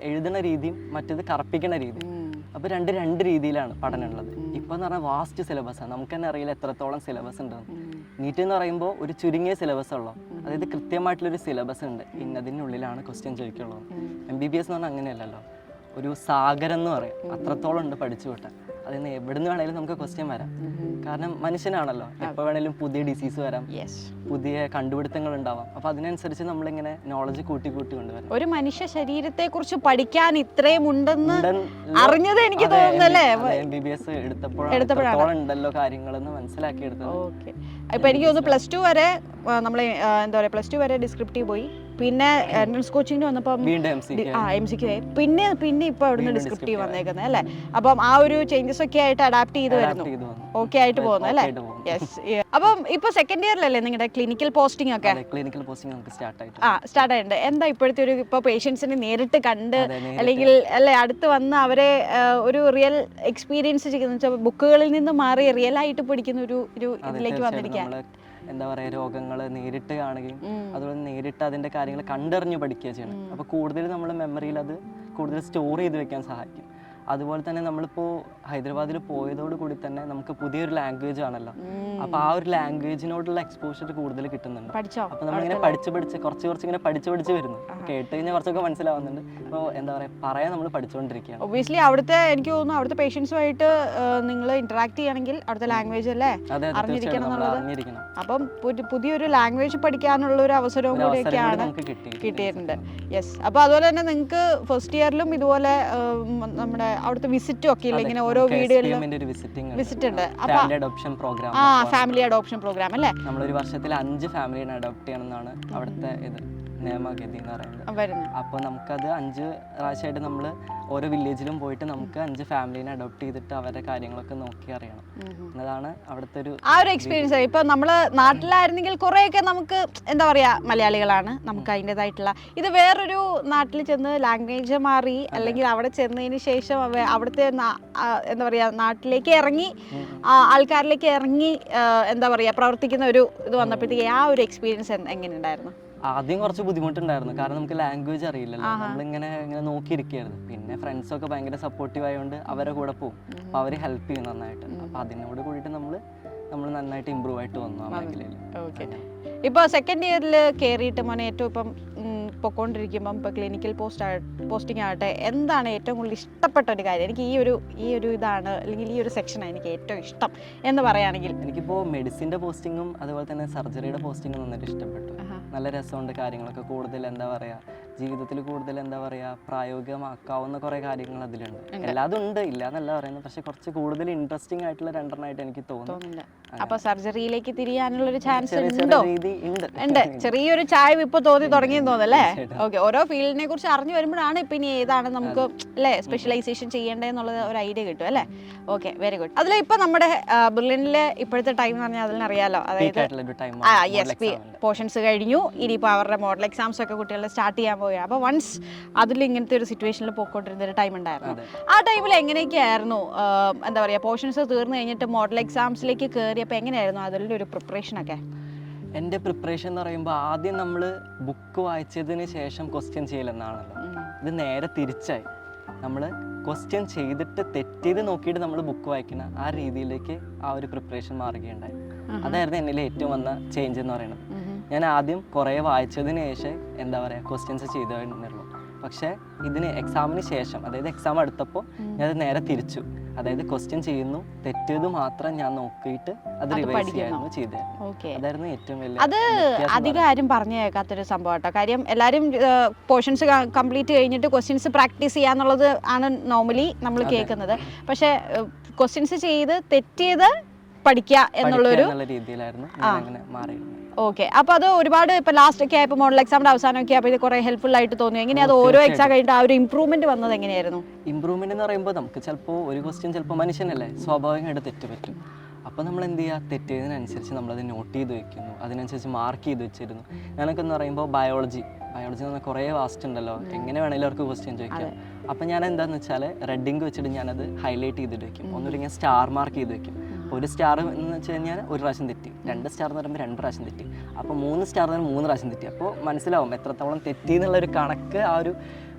എഴുതുന്ന രീതിയും മറ്റേത് കറപ്പിക്കുന്ന രീതിയും. അപ്പോൾ രണ്ട് രീതിയിലാണ് പഠനം ഉള്ളത്. ഇപ്പം എന്ന് പറഞ്ഞാൽ വാസ്റ്റ് സിലബസാണ്. നമുക്ക് തന്നെ അറിയില്ല എത്രത്തോളം സിലബസ് ഉണ്ടെന്ന്. നീറ്റ് എന്ന് പറയുമ്പോൾ ഒരു ചുരുങ്ങിയ സിലബസ് ഉള്ളൂ. അതായത് കൃത്യമായിട്ടുള്ളൊരു സിലബസ് ഉണ്ട്, ഇന്നതിനുള്ളിലാണ് ക്വസ്റ്റ്യൻ ചോദിക്കുള്ളത്. MBBS എന്ന് പറഞ്ഞാൽ അങ്ങനെയല്ലല്ലോ, ഒരു സാഗരം എന്ന് പറയും, അത്രത്തോളം ഉണ്ട് പഠിച്ചു വിട്ടാൽ. അതിൽ നിന്ന് എവിടെ നിന്ന് വേണമെങ്കിലും നമുക്ക് ക്വസ്റ്റ്യൻ വരാം. കാരണം മനുഷ്യനാണല്ലോ, എപ്പോൾ വേണമെങ്കിലും പുതിയ ഡിസീസ് വരാം, പുതിയ കണ്ടുപിടുത്തങ്ങൾ ഉണ്ടാവാം. അപ്പോൾ അതിനനുസരിച്ച് നമ്മളിങ്ങനെ നോളജ് കൂട്ടി കൊണ്ടുവരണം. ഒരു മനുഷ്യ ശരീരത്തെ കുറിച്ച് പഠിക്കാൻ ഇത്രയും ഉണ്ടെന്ന് അറിഞ്ഞത് എനിക്ക് തോന്നുന്നല്ലേ MBBS എടുത്തപ്പോഴാണ് ഉണ്ടല്ലോ കാര്യങ്ങളെന്ന് മനസ്സിലാക്കിയെടുത്തത്. ഓക്കെ. ഇപ്പൊ എനിക്ക് തോന്നുന്നു +2 വരെ നമ്മൾ എന്താ പറയുക +2 വരെ ഡിസ്ക്രിപ്റ്റീവ് പോയി, പിന്നെ എൻട്രൻസ് കോച്ചിങ്ങിന് വന്നപ്പോൾ MCQ ആയി, പിന്നെ ഇപ്പൊ അവിടുന്ന് ഡിസ്ക്രിപ്റ്റീവ് വന്നേക്കുന്നത് അല്ലേ. അപ്പം ആ ഒരു ചേഞ്ചസ് ഒക്കെ ആയിട്ട് അഡാപ്റ്റ് ചെയ്ത് വരുന്നു, ഓക്കെ ആയിട്ട് പോകുന്നു അല്ലേ. യെസ്. അപ്പം ഇപ്പൊ സെക്കൻഡ് ഇയറിലല്ലേ നിങ്ങളുടെ ക്ലിനിക്കൽ പോസ്റ്റിംഗ് ഒക്കെ? ക്ലിനിക്കൽ പോസ്റ്റിംഗ് നമുക്ക് സ്റ്റാർട്ട് ആയിട്ടുണ്ട്. എന്താ ഇപ്പോഴത്തെ ഒരു ഇപ്പൊ പേഷ്യൻസിനെ നേരിട്ട് കണ്ട് അല്ലെങ്കിൽ അല്ലെ അടുത്ത് വന്ന് അവരെ ഒരു റിയൽ എക്സ്പീരിയൻസ് ചെയ്യുന്ന, ബുക്കുകളിൽ നിന്ന് മാറി റിയൽ ആയിട്ട് പഠിക്കുന്ന ഒരു ഇതിലേക്ക് വന്നിരിക്കുക. എന്താ പറയുക, രോഗങ്ങൾ നേരിട്ട് കാണുകയും അതുപോലെ നേരിട്ട് അതിൻ്റെ കാര്യങ്ങൾ കണ്ടറിഞ്ഞ് പഠിക്കുകയും ചെയ്യണം. അപ്പോൾ കൂടുതൽ നമ്മൾ മെമ്മറിയിൽ അത് കൂടുതൽ സ്റ്റോർ ചെയ്ത് വെക്കാൻ സഹായിക്കും. അതുപോലെ തന്നെ നമ്മളിപ്പോൾ ഹൈദരാബാദിൽ പോയതോടുകൂടി തന്നെ നമുക്ക് പുതിയൊരു ലാംഗ്വേജ് ആണല്ലോ. അപ്പോൾ ആ ഒരു ലാംഗ്വേജിനോടുള്ള എക്സ്പോഷർ കൂടുതൽ കിട്ടുന്നുണ്ട്. അപ്പോൾ നമ്മളിങ്ങനെ കുറച്ച് ഇങ്ങനെ പഠിച്ച് വരുന്നു. കേട്ട് കഴിഞ്ഞാൽ കുറച്ചൊക്കെ മനസ്സിലാവുന്നുണ്ട്. അപ്പോൾ എന്താ പറയുക, പറയാൻ നമ്മൾ പഠിച്ചുകൊണ്ടിരിക്കുകയാണ്. ഒബ്വിയസ്ലി അവിടുത്തെ എനിക്ക് തോന്നുന്നു അവിടുത്തെ പേഷ്യൻസുമായിട്ട് നിങ്ങൾ ഇന്ററാക്ട് ചെയ്യണമെങ്കിൽ അവിടുത്തെ ലാംഗ്വേജ് അല്ലേ അറിഞ്ഞിരിക്കണം എന്നുള്ളത്. അപ്പം പുതിയൊരു ലാംഗ്വേജ് പഠിക്കാനുള്ള ഒരു അവസരവും കൂടിയൊക്കെയാണ് കിട്ടിയിട്ടുണ്ട്. യെസ്. അപ്പോൾ അതുപോലെ തന്നെ നിങ്ങൾക്ക് ഫസ്റ്റ് ഇയറിലും ഇതുപോലെ നമ്മുടെ അവിടുത്തെ വിസിറ്റും ഒക്കെ ഇല്ല, ഇങ്ങനെ ഓരോ വീടുകളിലും വിസിറ്റ് ഉണ്ട്. ഫാമിലി അഡോപ്ഷൻ പ്രോഗ്രാം അല്ലേ? നമ്മളൊരു വർഷത്തിൽ 5 ഫാമിലിനെ അഡോപ്റ്റ് ചെയ്യണമെന്നാണ് അവിടുത്തെ നിയമഗതി എന്ന് പറയുന്നത്. അപ്പോൾ നമുക്കത് 5 പ്രാവശ്യമായിട്ട് നമ്മൾ ഓരോ വില്ലേജിലും പോയിട്ട് നമുക്ക് 5 ഫാമിലിനെ അഡോപ്റ്റ് ചെയ്തിട്ട് അവരുടെ കാര്യങ്ങളൊക്കെ നോക്കി അറിയണം എന്നതാണ് അവിടുത്തെ ഒരു എക്സ്പീരിയൻസ്. ഇപ്പൊ നമ്മള് നാട്ടിലായിരുന്നെങ്കിൽ കുറെയൊക്കെ നമുക്ക് എന്താ പറയാ മലയാളികളാണ്, നമുക്ക് അതിൻ്റെതായിട്ടുള്ള ഇത്. വേറൊരു നാട്ടിൽ ചെന്ന് ലാംഗ്വേജ് മാറി അല്ലെങ്കിൽ അവിടെ ചെന്നതിന് ശേഷം അവിടുത്തെ എന്താ പറയാ നാട്ടിലേക്ക് ഇറങ്ങി ആൾക്കാരിലേക്ക് ഇറങ്ങി എന്താ പറയാ പ്രവർത്തിക്കുന്ന ഒരു ഇത് വന്നപ്പോഴത്തേക്ക് ആ ഒരു എക്സ്പീരിയൻസ് എങ്ങനെ ഉണ്ടായിരുന്നു? ആദ്യം കുറച്ച് ബുദ്ധിമുട്ടുണ്ടായിരുന്നു, കാരണം നമുക്ക് ലാംഗ്വേജ് അറിയില്ലല്ലോ. നമ്മളിങ്ങനെ നോക്കിയിരിക്കുകയായിരുന്നു. പിന്നെ ഫ്രണ്ട്സൊക്കെ ഭയങ്കര സപ്പോർട്ടീവ് ആയതുകൊണ്ട് അവരെ കൂടെ പോകും, അപ്പോൾ അവർ ഹെൽപ്പ് ചെയ്യും നന്നായിട്ട്. അപ്പോൾ അതിനോട് കൂടിയിട്ട് നമ്മൾ നന്നായിട്ട് ഇമ്പ്രൂവ് ആയിട്ട് വന്നു ആ മേഖലയിൽ. ഇപ്പോൾ സെക്കൻഡ് ഇയറിൽ കയറിയിട്ട് മോനെ ഏറ്റവും ഇപ്പം പൊക്കോണ്ടിരിക്കുമ്പം ഇപ്പോൾ ക്ലിനിക്കൽ പോസ്റ്റിംഗ് ആകട്ടെ, എന്താണ് ഏറ്റവും കൂടുതൽ ഇഷ്ടപ്പെട്ട ഒരു കാര്യം? എനിക്ക് ഈ ഒരു ഇതാണ് അല്ലെങ്കിൽ ഈ ഒരു സെക്ഷനാണ് എനിക്ക് ഏറ്റവും ഇഷ്ടം എന്ന് പറയുകയാണെങ്കിൽ? എനിക്കിപ്പോൾ മെഡിസിൻ്റെ പോസ്റ്റിങ്ങും അതുപോലെ തന്നെ സർജറിയുടെ പോസ്റ്റിങ്ങും നന്നായിട്ട് ഇഷ്ടപ്പെട്ടു. നല്ല രസമുണ്ട് കാര്യങ്ങളൊക്കെ. കൂടുതൽ എന്താ പറയുക, ജീവിതത്തിൽ കൂടുതൽ എന്താ പറയുക പ്രായോഗികമാക്കാവുന്ന കുറേ കാര്യങ്ങൾ അതിലുണ്ട്. എല്ലാതും ഉണ്ട്, ഇല്ല എന്നല്ല പറയുന്നത്, പക്ഷെ കുറച്ച് കൂടുതൽ ഇൻട്രസ്റ്റിംഗ് ആയിട്ടുള്ള 2 എനിക്ക് തോന്നുന്നു. അപ്പൊ സർജറിയിലേക്ക് തിരിയാനുള്ള ഒരു ചാൻസ് ഉണ്ടോ? ഉണ്ട്. ചെറിയൊരു ചായ ഇപ്പൊ തോന്നി തുടങ്ങിയെന്ന് തോന്നല്ലേ? ഓക്കെ. ഓരോ ഫീൽഡിനെ കുറിച്ച് അറിഞ്ഞു വരുമ്പോഴാണ് ഇപ്പൊ ഇനി ഏതാണ് നമുക്ക് അല്ലേ സ്പെഷ്യലൈസേഷൻ ചെയ്യേണ്ടതെന്നുള്ളത് ഒരു ഐഡിയ കിട്ടും അല്ലേ? Okay, very good. അതിൽ ഇപ്പൊ നമ്മുടെ ബെർലിനിലെ ഇപ്പോഴത്തെ ടൈം എന്ന് പറഞ്ഞാൽ അതിനറിയാലോ, അതായത് പോർഷൻസ് കഴിഞ്ഞു, ഇനിയിപ്പോൾ അവരുടെ മോഡൽ എക്സാംസ് ഒക്കെ കുട്ടികളെ സ്റ്റാർട്ട് ചെയ്യാൻ പോവുകയാണ്. അപ്പോൾ വൺസ് അതിൽ ഇങ്ങനത്തെ ഒരു സിറ്റുവേഷനിൽ പോയിക്കൊണ്ടിരുന്ന ഒരു ടൈം ഉണ്ടായിരുന്നു. ആ ടൈമിൽ എങ്ങനെയൊക്കെയായിരുന്നു എന്താ പറയുക പോർഷൻസ് തീർന്നു കഴിഞ്ഞിട്ട് മോഡൽ എക്സാംസിലേക്ക് കയറിയപ്പോൾ എങ്ങനെയായിരുന്നു അതിൻ്റെ ഒരു പ്രിപ്പറേഷനൊക്കെ? എൻ്റെ പ്രിപ്പറേഷൻ എന്ന് പറയുമ്പോൾ ആദ്യം നമ്മൾ ബുക്ക് വായിച്ചതിന് ശേഷം ക്വസ്റ്റ്യൻ ചെയ്യലെന്നാണല്ലോ. ഇത് നേരെ തിരിച്ചായി. നമ്മൾ ക്വസ്റ്റ്യൻ ചെയ്തിട്ട് തെറ്റിയത് നോക്കിയിട്ട് നമ്മൾ ബുക്ക് വായിക്കുന്ന ആ രീതിയിലേക്ക് ആ ഒരു പ്രിപ്പറേഷൻ മാറുകയുണ്ടായി. അതായിരുന്നു എന്നിലെ ഏറ്റവും വന്ന ചേഞ്ച് എന്ന് പറയുന്നത്. ഞാൻ ആദ്യം കുറേ വായിച്ചതിന് ശേഷം എന്താ പറയുക ക്വസ്റ്റ്യൻസ് ചെയ്തിരുന്നുള്ളൂ. പക്ഷേ ഇതിന് എക്സാമിന് ശേഷം, അതായത് എക്സാം അടുത്തപ്പോൾ ഞാനത് നേരെ തിരിച്ചു. അതായത് ക്വസ്റ്റ്യൻ ചെയ്യുന്നു, തെറ്റിയത് മാത്രം ഞാൻ നോക്കിയിട്ട് അത് റിവൈസ് ചെയ്യായിരുന്നു ചെയ്തായിരുന്നു. അതായിരുന്നു ഏറ്റവും വലിയ. അത് അധികം ആരും പറഞ്ഞു കേൾക്കാത്തൊരു സംഭവം കേട്ടോ. കാര്യം എല്ലാവരും പോർഷൻസ് കംപ്ലീറ്റ് കഴിഞ്ഞിട്ട് ക്വസ്റ്റ്യൻസ് പ്രാക്ടീസ് ചെയ്യാന്നുള്ളത് ആണ് നോർമലി നമ്മൾ കേൾക്കുന്നത്. പക്ഷേ ക്വസ്റ്റ്യൻസ് ചെയ്ത് തെറ്റിയത് പഠിക്കുക എന്നുള്ളൊരു രീതിയിലായിരുന്നു അങ്ങനെ മാറിയിരുന്നത്. ഓക്കെ. അപ്പോൾ അത് ഒരുപാട് ഇപ്പോൾ ലാസ്റ്റ് ഒക്കെ ആയപ്പോൾ മോഡൽ എക്സാമിൻ്റെ അവസാനമൊക്കെ ആയപ്പോൾ ഇത് കുറേ ഹെൽപ്ഫുൾ ആയിട്ട് തോന്നി. എങ്ങനെയാണ് അത് ഓരോ എക്സാം കഴിഞ്ഞിട്ട് ആ ഒരു ഇമ്പ്രൂവ്മെന്റ് വന്നത് എങ്ങനെയായിരുന്നു? ഇമ്പ്രൂവ്മെന്റ് എന്ന് പറയുമ്പോൾ നമുക്ക് ചിലപ്പോൾ ഒരു ക്വസ്റ്റ്യൻ ചിലപ്പോൾ മനുഷ്യനല്ലേ സ്വാഭാവികമായിട്ട് തെറ്റ് പറ്റും. അപ്പോൾ നമ്മൾ എന്ത് ചെയ്യുക, തെറ്റിയതിനനുസരിച്ച് നമ്മളത് നോട്ട് ചെയ്ത് വെക്കുന്നു, അതിനനുസരിച്ച് മാർക്ക് ചെയ്ത് വെച്ചിരുന്നു. ഞാനൊക്കെ എന്ന് പറയുമ്പോൾ ബയോളജി എന്ന് പറഞ്ഞാൽ കുറേ വാസ്റ്റ് ഉണ്ടല്ലോ, എങ്ങനെ വേണമെങ്കിലും അവർക്ക് ക്വസ്റ്റ്യൻ ചോദിക്കാം. അപ്പം ഞാൻ എന്താണെന്ന് വെച്ചാൽ റെഡിങ് വെച്ചിട്ട് ഞാനത് ഹൈലൈറ്റ് ചെയ്തിട്ട് വെക്കും. ഒന്നുമില്ല ഞാൻ സ്റ്റാർ മാർക്ക് ചെയ്ത് വെക്കും. ഒരു സ്റ്റാർ എന്ന് വെച്ച് കഴിഞ്ഞാൽ 1 പ്രാവശ്യം തെറ്റി, 2 സ്റ്റാർ എന്ന് പറയുമ്പോൾ 2 പ്രാവശ്യം തെറ്റി, അപ്പോൾ 3 സ്റ്റാർ എന്ന് പറഞ്ഞാൽ 3 പ്രാവശ്യം തെറ്റി. അപ്പോൾ മനസ്സിലാവും എത്രത്തോളം തെറ്റി എന്നുള്ളൊരു കണക്ക് ആ ഒരു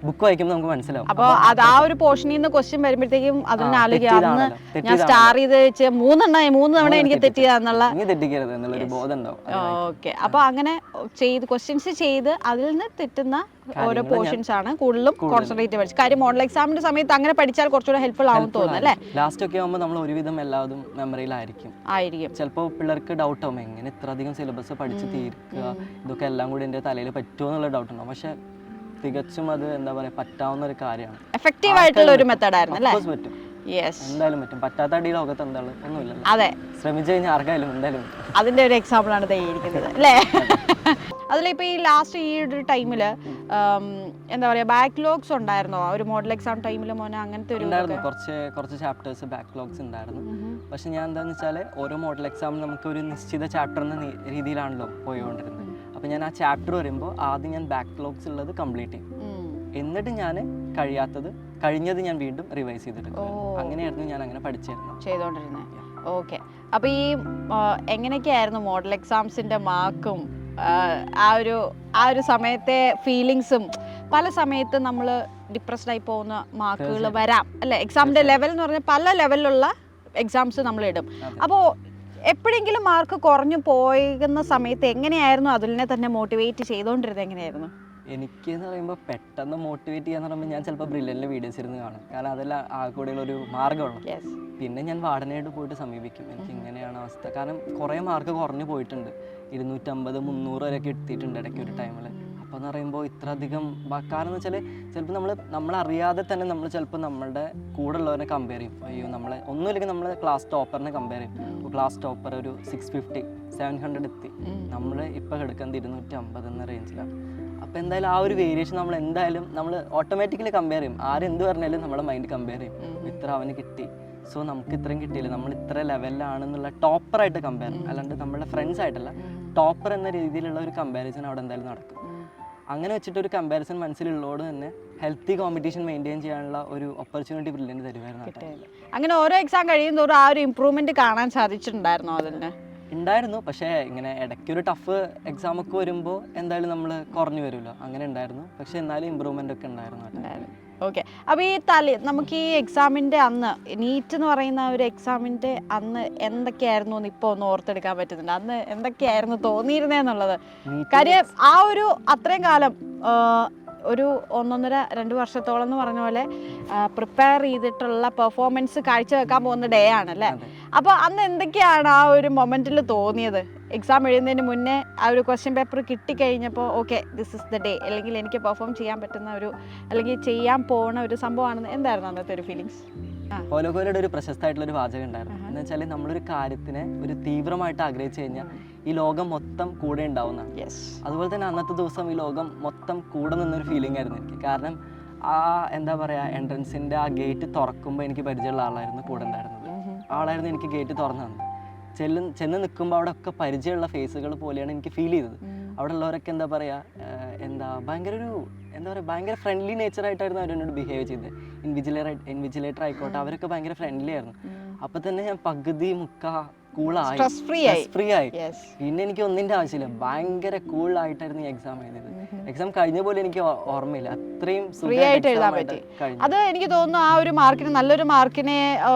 ബുക്ക് വായിക്കുമ്പോൾ നമുക്ക് മനസ്സിലാവും. അപ്പൊ അത് ആ ഒരു പോർഷനിൽ നിന്ന് ക്വസ്റ്റ്യൻ വരുമ്പോഴത്തേക്കും അതിന് ആലോചിക്കുക അന്ന് തെറ്റിയതാണല്ലോ, ഞാൻ സ്റ്റാർ ചെയ്ത് വെച്ച് 3 തവണ എനിക്ക് തെറ്റിയതാന്നുള്ള ഇനി തെറ്റിക്കരുത് എന്നുള്ളൊരു ബോധം ഉണ്ടാവും. ഓക്കെ. അപ്പൊ അങ്ങനെ ചെയ്ത് ക്വസ്റ്റ്യൻസ് ചെയ്ത് അതിൽ നിന്ന് തെറ്റുന്ന ഓരോ പോർഷൻസ് ആണ് കൂടുതലും കോൺസെൻട്രേറ്റ് പഠിച്ചത്. കാര്യം മോഡൽ എക്സാമിന്റെ സമയത്ത് അങ്ങനെ പഠിച്ചാൽ കുറച്ചുകൂടെ ഹെൽപ്ഫുൾ ആവും തോന്നുന്നു അല്ലേ? ലാസ്റ്റ് ഒക്കെ ആകുമ്പോൾ നമ്മൾ ഒരുവിധം എല്ലാതും മെമ്മറിയിലായിരിക്കും. ചിലപ്പോൾ പിള്ളേർക്ക് ഡൗട്ട് ആവും, എങ്ങനെ ഇത്ര അധികം സിലബസ് പഠിച്ച് തീർക്കുക, ഇതൊക്കെ എല്ലാം കൂടി എൻ്റെ തലയിൽ പറ്റുമോ എന്നുള്ള ഡൗട്ട് ഉണ്ടാവും. പക്ഷെ തികച്ചും അത് എന്താ പറയുക, പറ്റാവുന്ന ഒരു കാര്യമാണ്. എഫക്റ്റീവ് ആയിട്ടുള്ള ഒരു മെത്തേഡ് ആയിരുന്നു അല്ലേ? പറ്റും, എന്തായാലും പറ്റും. പറ്റാത്ത അടി ലോകത്ത് എന്തായാലും ഒന്നുമില്ലല്ലോ. അതെ, ശ്രമിച്ചു കഴിഞ്ഞാൽ ആർക്കായാലും എന്തായാലും പറ്റും. അതിന്റെ ഒരു എക്സാമ്പിൾ ആണ് തയ്യിരിക്കുന്നത് അല്ലേ? അതിലിപ്പോൾ ഈ ലാസ്റ്റ് ഈ ഒരു ടൈമിൽ എന്താ പറയുക, ബാക്ക്ലോഗ്സ് ഉണ്ടായിരുന്നോ ഒരു മോഡൽ എക്സാം ടൈമിൽ മോനെ? അങ്ങനത്തെ ഒരു ഉണ്ടായിരുന്നു, കുറച്ച് ചാപ്റ്റേഴ്സ് ബാക്ക്ലോഗ്സ് ഉണ്ടായിരുന്നു. പക്ഷെ ഞാൻ എന്താണെന്ന് വെച്ചാൽ ഓരോ മോഡൽ എക്സാമിന് നമുക്ക് ഒരു നിശ്ചിത ചാപ്റ്റർ എന്ന രീതിയിലാണല്ലോ പോയിക്കൊണ്ടിരുന്നത്. അപ്പോൾ ഞാൻ ആ ചാപ്റ്റർ വരുമ്പോൾ ആദ്യം ഞാൻ ബാക്ക്ലോഗ്സ് ഉള്ളത് കംപ്ലീറ്റ് ചെയ്യും, എന്നിട്ട് ഞാൻ കഴിഞ്ഞത് ഞാൻ വീണ്ടും റിവൈസ് ചെയ്തിട്ടുണ്ട്. അങ്ങനെയായിരുന്നു ഞാൻ അങ്ങനെ ചെയ്തോണ്ടിരുന്നത്. ഓക്കെ. അപ്പോൾ ഈ എങ്ങനെയൊക്കെയായിരുന്നു മോഡൽ എക്സാംസിന്റെ മാർക്കും ആ ഒരു സമയത്തെ ഫീലിങ്സും? പല സമയത്ത് നമ്മൾ ഡിപ്രസ്ഡ് ആയി പോകുന്ന മാർക്കുകൾ വരാം അല്ലേ? എക്സാമിന്റെ ലെവൽ എന്ന് പറഞ്ഞാൽ പല ലെവലിലുള്ള എക്സാംസ് നമ്മൾ ഇടും. അപ്പോൾ എപ്പോഴെങ്കിലും മാർക്ക് കുറഞ്ഞു പോകുന്ന സമയത്ത് എങ്ങനെയായിരുന്നു അതിനെ തന്നെ മോട്ടിവേറ്റ് ചെയ്തുകൊണ്ടിരുന്നത്? എങ്ങനെയായിരുന്നു? എനിക്ക് എന്ന് പറയുമ്പോൾ പെട്ടെന്ന് മോട്ടിവേറ്റ് ചെയ്യാന്ന് പറയുമ്പോൾ ഞാൻ ചിലപ്പോൾ ബ്രില്യൻ്റിലെ വീഡിയോസ് ഇരുന്ന് കാണും, കാരണം അതെല്ലാം ആ കൂടെയുള്ളൊരു മാർഗ്ഗമുള്ളൂ. പിന്നെ ഞാൻ വാർഡനായിട്ട് പോയിട്ട് സമീപിക്കും, എനിക്ക് ഇങ്ങനെയാണ് അവസ്ഥ. കാരണം കുറേ മാർക്ക് കുറഞ്ഞു പോയിട്ടുണ്ട്, 250, 300 വരെയൊക്കെ എത്തിയിട്ടുണ്ട് ഇടയ്ക്ക് ഒരു ടൈമിൽ. അപ്പോൾ എന്ന് പറയുമ്പോൾ ഇത്ര അധികം കാരണം എന്ന് വെച്ചാൽ ചിലപ്പോൾ നമ്മളറിയാതെ തന്നെ നമ്മൾ ചിലപ്പോൾ നമ്മളുടെ കൂടെ ഉള്ളവരെ കമ്പയർ ചെയ്യും. അയ്യോ, നമ്മളെ ഒന്നുമില്ലെങ്കിൽ നമ്മൾ ക്ലാസ് ടോപ്പറിനെ കമ്പയർ ചെയ്യും. ക്ലാസ് ടോപ്പർ ഒരു 650, 700 എത്തി, നമ്മൾ ഇപ്പോൾ കിടക്കുന്നത് 250 എന്ന റേഞ്ചിലാണ്. അപ്പോൾ എന്തായാലും ആ ഒരു വേരിയേഷൻ നമ്മൾ ഓട്ടോമാറ്റിക്കലി കമ്പയർ ചെയ്യും. ആരെന്ത് പറഞ്ഞാലും നമ്മുടെ മൈൻഡ് കമ്പയർ ചെയ്യും, ഇത്ര അവന് കിട്ടി, സോ നമുക്ക് ഇത്രയും കിട്ടിയില്ല, നമ്മൾ ഇത്ര ലെവലിലാണെന്നുള്ള ടോപ്പറായിട്ട് കമ്പയർ, അല്ലാണ്ട് നമ്മുടെ ഫ്രണ്ട്സ് ആയിട്ടല്ല, ടോപ്പർ എന്ന രീതിയിലുള്ള ഒരു കമ്പാരിസൺ അവിടെ എന്തായാലും നടക്കും. അങ്ങനെ വെച്ചിട്ടൊരു കമ്പാരിസൺ മനസ്സിലുള്ളതോട് തന്നെ ഹെൽത്തി കോമ്പറ്റീഷൻ മെയിൻറ്റെയിൻ ചെയ്യാനുള്ള ഒരു ഓപ്പർച്യൂണിറ്റി ബ്രില്യൻ്റ് തരുമായിരുന്നു. അങ്ങനെ ഓരോ എക്സാം കഴിയുന്നതോറും ആ ഒരു ഇമ്പ്രൂവ്മെന്റ് കാണാൻ സാധിച്ചിട്ടുണ്ടായിരുന്നോ? അതിന് ഉണ്ടായിരുന്നു, പക്ഷേ ഇങ്ങനെ ഇടയ്ക്കൊരു ടഫ് എക്സാം ഒക്കെ വരുമ്പോൾ എന്തായാലും നമ്മൾ കുറഞ്ഞു വരുമല്ലോ, അങ്ങനെ ഉണ്ടായിരുന്നു. പക്ഷെ എന്നാലും ഇമ്പ്രൂവ്മെൻ്റ് ഒക്കെ ഉണ്ടായിരുന്നു. ഓക്കെ. അപ്പോൾ നമുക്ക് ഈ എക്സാമിൻ്റെ അന്ന്, നീറ്റ് എന്ന് പറയുന്ന ഒരു എക്സാമിൻ്റെ അന്ന് എന്തൊക്കെയായിരുന്നു എന്ന് ഇപ്പോൾ ഒന്ന് ഓർത്തെടുക്കാൻ പറ്റുന്നുണ്ട്? അന്ന് എന്തൊക്കെയായിരുന്നു തോന്നിയിരുന്നേന്നുള്ളത്? കാര്യം ആ ഒരു അത്രയും കാലം ഒരു 1.5-2 വർഷത്തോളം എന്ന് പറഞ്ഞ പോലെ പ്രിപ്പയർ ചെയ്തിട്ടുള്ള പെർഫോമൻസ് കാഴ്ചവെക്കാൻ പോകുന്ന ഡേ ആണല്ലേ? അപ്പോൾ അന്ന് എന്തൊക്കെയാണ് ആ ഒരു മൊമെന്റിൽ തോന്നിയത്? എക്സാം എഴുതുന്നതിന് മുന്നേ ആ ഒരു ക്വസ്റ്റ്യൻ പേപ്പർ കിട്ടിക്കഴിഞ്ഞപ്പോൾ okay, this is the day, അല്ലെങ്കിൽ എനിക്ക് പെർഫോം ചെയ്യാൻ പറ്റുന്ന അല്ലെങ്കിൽ ചെയ്യാൻ പോകുന്ന ഒരു സംഭവമാണെന്ന് എന്തായിരുന്നു അന്നത്തെ ഒരു ഫീലിങ്സ്? പോലോ കോയലോയുടെ ഒരു പ്രശസ്തമായിട്ടുള്ള ഒരു വാചകം ഉണ്ടായിരുന്നു, എന്ന് വെച്ചാൽ നമ്മളൊരു കാര്യത്തിനെ ഒരു തീവ്രമായിട്ട് ആഗ്രഹിച്ചു കഴിഞ്ഞാൽ ഈ ലോകം മൊത്തം കൂടെ ഉണ്ടാവുന്ന. അതുപോലെ തന്നെ അന്നത്തെ ദിവസം ഈ ലോകം മൊത്തം കൂടെ നിന്നൊരു ഫീലിംഗ് ആയിരുന്നു എനിക്ക്. കാരണം ആ എന്താ പറയുക, എൻട്രൻസിൻ്റെ ആ ഗേറ്റ് തുറക്കുമ്പോൾ എനിക്ക് പരിചയമുള്ള ആളായിരുന്നു കൂടെ ഉണ്ടായിരുന്നത്. ആളായിരുന്നു എനിക്ക് ഗേറ്റ് തുറന്നു തന്നത്. ചെന്ന് നിൽക്കുമ്പോൾ അവിടെ ഒക്കെ പരിചയമുള്ള ഫേസുകൾ പോലെയാണ് എനിക്ക് ഫീൽ ചെയ്തത്. അവിടെ ഉള്ളവരൊക്കെ എന്താ പറയുക, ഭയങ്കര ഫ്രണ്ട്ലി നേച്ചറായിട്ടായിരുന്നു അവരെന്നോട് ബിഹേവ് ചെയ്തത്. ഇൻവിജിലേറ്റർ ആയിക്കോട്ടെ, അവരൊക്കെ ഭയങ്കര ഫ്രണ്ട്ലി ആയിരുന്നു. അപ്പം തന്നെ ഞാൻ പകുതി കൂളായി, ഫ്രീ ആയി. പിന്നെ എനിക്ക് ഒന്നിൻ്റെ ആവശ്യമില്ല, ഭയങ്കര കൂളായിട്ടായിരുന്നു ഈ എക്സാം എഴുതിയത്. എക്സാം കഴിഞ്ഞ പോലെ എനിക്ക് ഓർമ്മയില്ല, അത്രയും ഫ്രീ ആയിട്ട് എഴുതാൻ പറ്റി. അത് എനിക്ക് തോന്നുന്നു ആ ഒരു മാർക്കിന്, നല്ലൊരു മാർക്കിനെ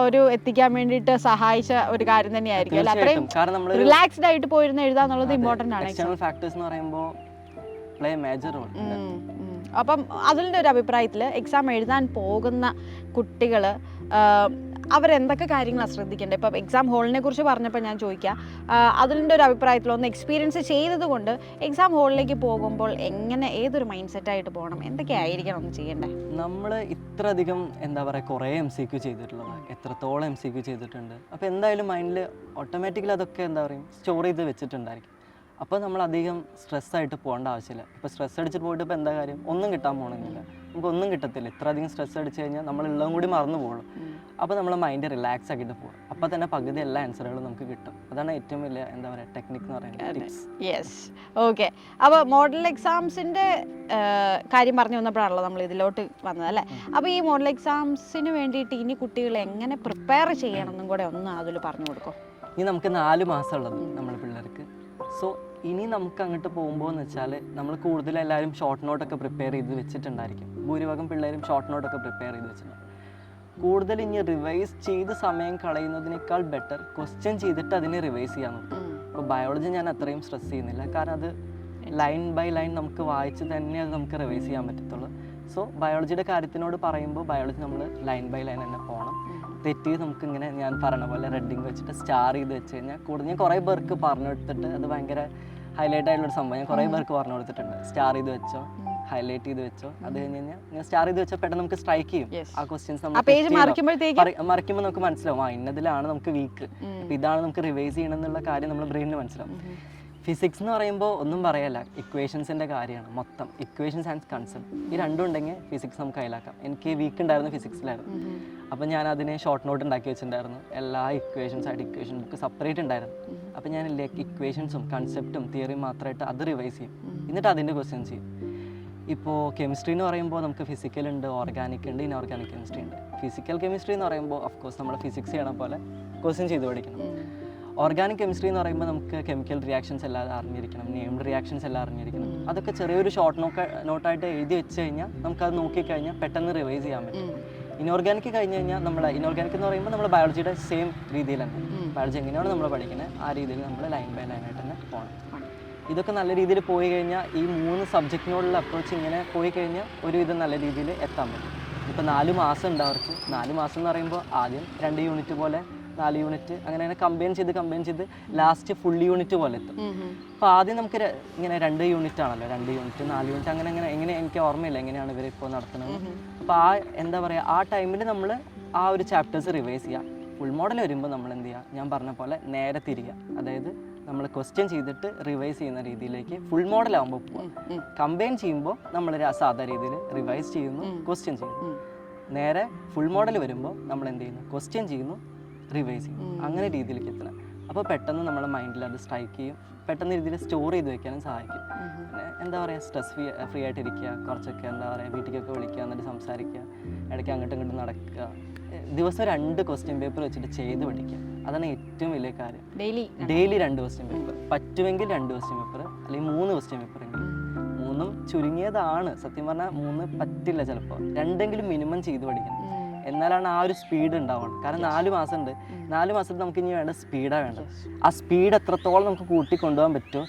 എത്തിക്കാൻ വേണ്ടിയിട്ട് സഹായിച്ച ഒരു കാര്യം തന്നെയായിരിക്കും അല്ലേ? അത്രയും റിലാക്സ്ഡ് ആയിട്ട് പോയിരുന്ന് എഴുതാന്നുള്ളത് ഇമ്പോർട്ടന്റ് ആണ്. എക്സ്റ്റേണൽ ഫാക്ടേഴ്സ് എന്ന് പറയുമ്പോൾ പ്ലേ മേജർ റോൾ. അപ്പം അതിൻ്റെ ഒരു അഭിപ്രായത്തിൽ എക്സാം എഴുതാൻ പോകുന്ന കുട്ടികൾ അവരെന്തൊക്കെ കാര്യങ്ങളാണ് ശ്രദ്ധിക്കേണ്ടത്? ഇപ്പം എക്സാം ഹോളിനെ കുറിച്ച് പറഞ്ഞപ്പോൾ ഞാൻ ചോദിക്കാം, അതിൻ്റെ ഒരു അഭിപ്രായത്തിൽ ഒന്ന് എക്സ്പീരിയൻസ് ചെയ്തത് കൊണ്ട് എക്സാം ഹോളിലേക്ക് പോകുമ്പോൾ ഏതൊരു മൈൻഡ് സെറ്റായിട്ട് പോകണം, എന്തൊക്കെയായിരിക്കണം ഒന്ന് ചെയ്യേണ്ടത്? നമ്മൾ ഇത്രയധികം എന്താ പറയുക, കുറേ MCQ ചെയ്തിട്ടുള്ളത്, എത്രത്തോളം MCQ ചെയ്തിട്ടുണ്ട്. അപ്പോൾ എന്തായാലും മൈൻഡിൽ ഓട്ടോമാറ്റിക്കലി അതൊക്കെ എന്താ പറയുക സ്റ്റോർ ചെയ്ത് വെച്ചിട്ടുണ്ടായിരിക്കും. അപ്പോൾ നമ്മൾ അധികം സ്ട്രെസ്സായിട്ട് പോകേണ്ട ആവശ്യമില്ല. ഇപ്പോൾ സ്ട്രെസ് അടിച്ചിട്ട് പോയിട്ട് ഇപ്പോൾ എന്താ കാര്യം, ഒന്നും കിട്ടാൻ പോകണമെന്നില്ല, നമുക്കൊന്നും കിട്ടത്തില്ല. ഇത്ര അധികം സ്ട്രെസ് അടിച്ച് കഴിഞ്ഞാൽ നമ്മളുള്ളതും കൂടി മറന്നു പോകുള്ളൂ. അപ്പോൾ നമ്മൾ മൈൻഡ് റിലാക്സ് ആക്കിയിട്ട് പോകും. അപ്പോൾ തന്നെ പകുതി എല്ലാ ആൻസറുകളും നമുക്ക് കിട്ടും. അതാണ് ഏറ്റവും വലിയ എന്താ പറയുക ടെക്നിക്ക് എന്ന് പറയുന്നത്. Yes, okay. അപ്പോൾ മോഡൽ എക്സാംസിൻ്റെ കാര്യം പറഞ്ഞു വന്നപ്പോഴാണല്ലോ നമ്മൾ ഇതിലോട്ട് വന്നത് അല്ലേ? അപ്പോൾ ഈ മോഡൽ എക്സാംസിന് വേണ്ടിയിട്ട് ഇനി കുട്ടികൾ എങ്ങനെ പ്രിപ്പയർ ചെയ്യണം എന്നും കൂടെ ഒന്ന് അതിൽ പറഞ്ഞു കൊടുക്കും. ഇനി നമുക്ക് 4 മാസമുള്ളത് നമ്മുടെ പിള്ളേർക്ക്. സോ ഇനി നമുക്ക് അങ്ങോട്ട് പോകുമ്പോൾ എന്ന് വെച്ചാൽ നമ്മൾ കൂടുതൽ എല്ലാവരും ഷോർട്ട് നോട്ടൊക്കെ പ്രിപ്പയർ ചെയ്ത് വെച്ചിട്ടുണ്ടായിരിക്കും. ഭൂരിഭാഗം പിള്ളേരും ഷോർട്ട് നോട്ടൊക്കെ പ്രിപ്പയർ ചെയ്ത് വെച്ചിട്ടുണ്ട്. കൂടുതൽ ഇനി റിവൈസ് ചെയ്ത് സമയം കളയുന്നതിനേക്കാൾ ബെറ്റർ ക്വസ്റ്റ്യൻ ചെയ്തിട്ട് അതിനെ റിവൈസ് ചെയ്യാൻ നോക്കും. ഇപ്പോൾ ബയോളജി ഞാൻ അത്രയും സ്ട്രെസ് ചെയ്യുന്നില്ല, കാരണം അത് ലൈൻ ബൈ ലൈൻ നമുക്ക് വായിച്ച് തന്നെ അത് നമുക്ക് റിവൈസ് ചെയ്യാൻ പറ്റത്തുള്ളൂ. സോ ബയോളജിയുടെ കാര്യത്തിനോട് പറയുമ്പോൾ ബയോളജി നമ്മൾ ലൈൻ ബൈ ലൈൻ തന്നെ പോകണം. തെറ്റി നമുക്ക് ഇങ്ങനെ ഞാൻ പറഞ്ഞ പോലെ റെഡിങ് വെച്ചിട്ട് സ്റ്റാർ ചെയ്ത് വെച്ച് കഴിഞ്ഞാൽ കൂടുതൽ ഞാൻ കുറേ പേർക്ക് പറഞ്ഞു കൊടുത്തിട്ട് അത് ഭയങ്കര ഹൈലൈറ്റ് ആയിട്ടുള്ളൊരു സംഭവം ഞാൻ കുറേ പേർക്ക് പറഞ്ഞു കൊടുത്തിട്ടുണ്ട്. സ്റ്റാർ ചെയ്ത് വെച്ചോ, ഹൈലൈറ്റ് ചെയ്ത് വെച്ചോ, അത് കഴിഞ്ഞ് കഴിഞ്ഞാൽ ഞാൻ സ്റ്റാർ ചെയ്ത് വെച്ചാൽ പെട്ടെന്ന് നമുക്ക് സ്ട്രൈക്ക് ചെയ്യും. ആ ക്വസ്റ്റ്യൻസ് മറിക്കുമ്പോൾ നമുക്ക് മനസ്സിലാവും ഇന്നതിലാണ് നമുക്ക് വീക്ക്, ഇതാണ് നമുക്ക് റിവൈസ് ചെയ്യണം എന്നുള്ള കാര്യം നമ്മുടെ ബ്രെയിനിന് മനസ്സിലാവും. ഫിസിക്സ് എന്ന് പറയുമ്പോൾ ഒന്നും പറയല്ല, ഇക്വേഷൻസിൻ്റെ കാര്യമാണ് മൊത്തം. ഇക്വേഷൻസ് ആൻഡ് കൺസെപ്റ്റ് ഈ രണ്ടും ഉണ്ടെങ്കിൽ ഫിസിക്സ് നമുക്ക് കയ്യിലാക്കാം. എനിക്ക് വീക്ക് ഉണ്ടായിരുന്നു ഫിസിക്സിലായിരുന്നു. അപ്പോൾ ഞാൻ അതിനെ ഷോർട്ട് നോട്ട് ഉണ്ടാക്കി വെച്ചിട്ടുണ്ടായിരുന്നു. എല്ലാ ഇക്വേഷൻസ് ആയിട്ട് ഇക്വേഷൻ ബുക്ക് സെപ്പറേറ്റ് ഉണ്ടായിരുന്നു. അപ്പോൾ ഞാൻ ഇക്വേഷൻസും കൺസെപ്റ്റും തിയറിയും മാത്രമായിട്ട് അത് റിവൈസ് ചെയ്യും. എന്നിട്ട് അതിൻ്റെ ക്വസ്റ്റ്യൻസ് ചെയ്യും. ഇപ്പോൾ കെമിസ്ട്രി എന്ന് പറയുമ്പോൾ നമുക്ക് ഫിസിക്കൽ ഉണ്ട്, ഓർഗാനിക് ഉണ്ട്, ഇൻഓർഗാനിക് കെമിസ്ട്രി ഉണ്ട്. ഫിസിക്കൽ കെമിസ്ട്രി എന്ന് പറയുമ്പോൾ ഓഫ്കോഴ്സ് നമ്മൾ ഫിസിക്സ് ചെയ്യണ പോലെ ക്വസ്റ്റ്യൻ ചെയ്ത് പഠിക്കണം. ഓർഗാനിക് കെമിസ്ട്രി എന്ന് പറയുമ്പോൾ നമുക്ക് കെമിക്കൽ റിയാക്ഷൻസ് എല്ലാം അറിഞ്ഞിരിക്കണം, നെയിംഡ് റിയാക്ഷൻസ് എല്ലാം അറിഞ്ഞിരിക്കണം. അതൊക്കെ ചെറിയൊരു ഷോർട്ട് നോട്ടായിട്ട് എഴുതി വെച്ച് കഴിഞ്ഞാൽ നമുക്കത് നോക്കിക്കഴിഞ്ഞാൽ പെട്ടെന്ന് റിവൈസ് ചെയ്യാൻ പറ്റും. ഇനോർഗാനിക് കഴിഞ്ഞ് കഴിഞ്ഞാൽ ഇനോർഗാനിക് എന്ന് പറയുമ്പോൾ നമ്മൾ ബയോളജിയുടെ സെയിം രീതിയിൽ തന്നെ ബയോളജി എങ്ങനെയാണ് നമ്മൾ പഠിക്കുന്നത് ആ രീതിയിൽ നമ്മൾ ലൈൻ ബൈ ലൈനായിട്ട് തന്നെ പോകണം. ഇതൊക്കെ നല്ല രീതിയിൽ പോയി കഴിഞ്ഞാൽ ഈ 3 സബ്ജക്റ്റിനോടുള്ള അപ്രോച്ച് ഇങ്ങനെ പോയി കഴിഞ്ഞാൽ ഒരുവിധം നല്ല രീതിയിൽ എത്താൻ പറ്റും. ഇപ്പോൾ 4 മാസം ഉണ്ട് അവർക്ക്. 4 മാസം എന്ന് പറയുമ്പോൾ ആദ്യം 2 യൂണിറ്റ് പോലെ 4 യൂണിറ്റ് അങ്ങനെ കമ്പൈൻ ചെയ്ത് ലാസ്റ്റ് ഫുൾ യൂണിറ്റ് പോലെ എത്തും. അപ്പോൾ ആദ്യം നമുക്ക് ഇങ്ങനെ 2 യൂണിറ്റ് ആണല്ലോ, 2 യൂണിറ്റ് 4 യൂണിറ്റ് എങ്ങനെ എനിക്ക് ഓർമ്മയില്ല എങ്ങനെയാണ് ഇവരിപ്പോൾ നടത്തുന്നത്. അപ്പോൾ എന്താ പറയുക, ആ ടൈമിൽ നമ്മൾ ആ ഒരു ചാപ്റ്റേഴ്സ് റിവൈസ് ചെയ്യുക. ഫുൾ മോഡൽ വരുമ്പോൾ നമ്മൾ എന്ത് ചെയ്യുക, ഞാൻ പറഞ്ഞ പോലെ നേരെ തിരിയുക. അതായത് നമ്മൾ ക്വസ്റ്റ്യൻ ചെയ്തിട്ട് റിവൈസ് ചെയ്യുന്ന രീതിയിലേക്ക് ഫുൾ മോഡൽ ആകുമ്പോൾ പോവാം. കമ്പൈൻ ചെയ്യുമ്പോൾ നമ്മൾ സാധാ രീതിയിൽ റിവൈസ് ചെയ്യുന്നു, ക്വസ്റ്റ്യൻ ചെയ്യുന്നു. നേരെ ഫുൾ മോഡൽ വരുമ്പോൾ നമ്മൾ എന്ത് ചെയ്യുന്നു, ക്വസ്റ്റ്യൻ ചെയ്യുന്നു, റിവൈസ് ചെയ്യുന്നു. അങ്ങനെ രീതിയിലേക്ക് എത്തണം. അപ്പോൾ പെട്ടെന്ന് നമ്മുടെ മൈൻഡിൽ അത് സ്ട്രൈക്ക് ചെയ്യും. പെട്ടെന്ന് രീതിയിൽ സ്റ്റോർ ചെയ്ത് വെക്കാനും സഹായിക്കും. പിന്നെ എന്താ പറയുക, സ്ട്രെസ് ഫ്രീ ആയിട്ടിരിക്കുക, കുറച്ചൊക്കെ എന്താ പറയുക വീട്ടിലേക്കൊക്കെ വിളിക്കുക, എന്നിട്ട് സംസാരിക്കുക, ഇടയ്ക്ക് അങ്ങോട്ടും ഇങ്ങോട്ടും നടക്കുക. ദിവസം 2 ക്വസ്റ്റ്യൻ പേപ്പർ വെച്ചിട്ട് ചെയ്ത് പഠിക്കുക. അതാണ് ഏറ്റവും വലിയ കാര്യം. ഡെയിലി 2 ക്വസ്റ്റ്യൻ പേപ്പർ, പറ്റുമെങ്കിൽ 2 ക്വസ്റ്റ്യൻ പേപ്പർ അല്ലെങ്കിൽ 3 ക്വസ്റ്റ്യൻ പേപ്പർ എങ്കിലും. 3 ചുരുങ്ങിയതാണ് സത്യം പറഞ്ഞാൽ, 3 പറ്റില്ല ചിലപ്പോൾ. 2 മിനിമം ചെയ്ത് പഠിക്കണം. എന്നാലാണ് ആ ഒരു സ്പീഡ് ഉണ്ടാവുള്ളൂ. കാരണം 4 മാസം ഉണ്ട്. 4 മാസത്തിൽ നമുക്ക് ഇനി വേണ്ട സ്പീഡാണ് വേണ്ടത്. ആ സ്പീഡ് എത്രത്തോളം നമുക്ക് കൂട്ടിക്കൊണ്ടുപോകാൻ പറ്റുമോ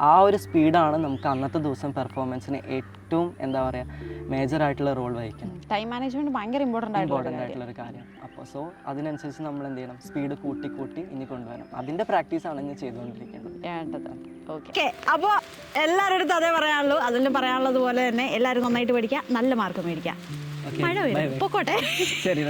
ആ ഒരു സ്പീഡാണ് നമുക്ക് അന്നത്തെ ദിവസം പെർഫോമൻസിന് ഏറ്റവും എന്താ പറയുക മേജർ ആയിട്ടുള്ള റോൾ വഹിക്കുന്നത്. ടൈം മാനേജ്മെന്റ് ഭയങ്കര ഇമ്പോർട്ടൻ്റ് ആയിട്ടുള്ള ഒരു കാര്യം. അപ്പോൾ സോ അതിനനുസരിച്ച് നമ്മൾ എന്ത് ചെയ്യണം, സ്പീഡ് കൂട്ടി ഇനി കൊണ്ടുവരണം. അതിൻ്റെ പ്രാക്ടീസാണ് ഇനി ചെയ്തുകൊണ്ടിരിക്കേണ്ടത്. ഓക്കെ, അപ്പോൾ എല്ലാവരുടെ അടുത്തും അതേ പറയാനുള്ളൂ. അതിലും പറയാനുള്ളത് പോലെ തന്നെ എല്ലാവരും നന്നായിട്ട് പഠിക്കുക, നല്ല മാർക്ക് മേടിക്കുക. മഴ വരും, പൊക്കോട്ടെ. ശരി.